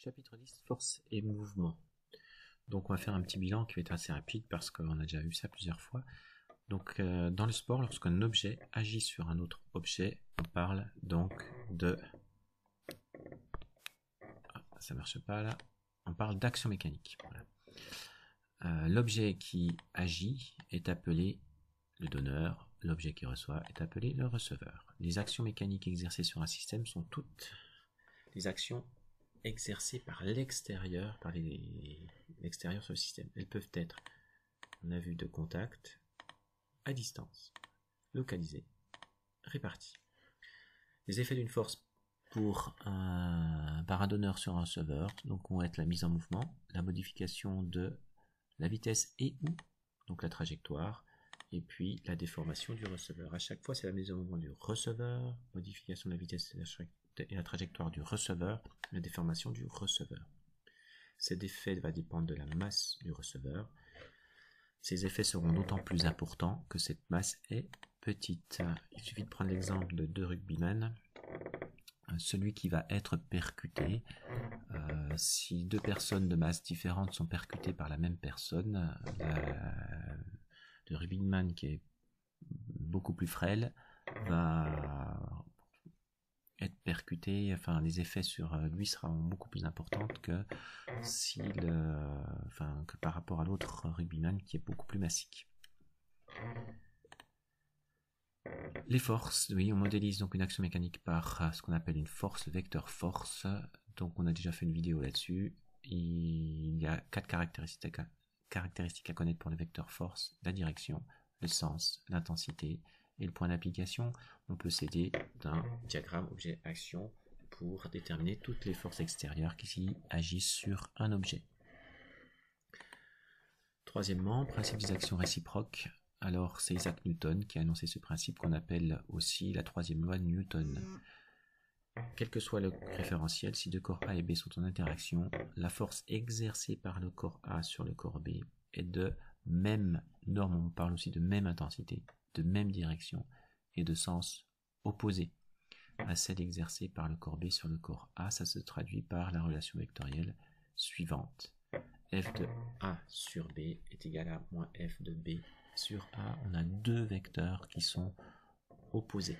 Chapitre 10, force et mouvement. Donc on va faire un petit bilan qui va être assez rapide parce qu'on a déjà vu ça plusieurs fois. Donc dans le sport, lorsqu'un objet agit sur un autre objet, on parle donc de... ça marche pas là. On parle d'action mécanique. Voilà. L'objet qui agit est appelé le donneur, l'objet qui reçoit est appelé le receveur. Les actions mécaniques exercées sur un système sont toutes les actions exercées par l'extérieur, l'extérieur sur le système. Elles peuvent être, on a vu, de contact, à distance, localisées, réparties. Les effets d'une force par un donneur sur un receveur donc vont être la mise en mouvement, la modification de la vitesse et ou, donc la trajectoire, et puis la déformation du receveur. À chaque fois, c'est la mise en mouvement du receveur, modification de la vitesse et la trajectoire du receveur, la déformation du receveur. Cet effet va dépendre de la masse du receveur. Ces effets seront d'autant plus importants que cette masse est petite. Il suffit de prendre l'exemple de deux rugbymen. Celui qui va être percuté, si deux personnes de masse différentes sont percutées par la même personne, le rugbyman qui est beaucoup plus frêle va être percuté, enfin les effets sur lui seront beaucoup plus importants que que par rapport à l'autre rugbyman qui est beaucoup plus massique. Les forces, oui, on modélise donc une action mécanique par ce qu'on appelle une force, le vecteur force. Donc on a déjà fait une vidéo là-dessus. Il y a 4 caractéristiques à connaître pour le vecteur force: la direction, le sens, l'intensité et le point d'application. On peut s'aider d'un diagramme objet-action pour déterminer toutes les forces extérieures qui agissent sur un objet. Troisièmement, principe des actions réciproques. Alors, c'est Isaac Newton qui a annoncé ce principe qu'on appelle aussi la troisième loi de Newton. Quel que soit le référentiel, si deux corps A et B sont en interaction, la force exercée par le corps A sur le corps B est de même norme, on parle aussi de même intensité, de même direction et de sens opposé à celle exercée par le corps B sur le corps A. Ça se traduit par la relation vectorielle suivante. F de A sur B est égal à moins F de B sur A. On a deux vecteurs qui sont opposés.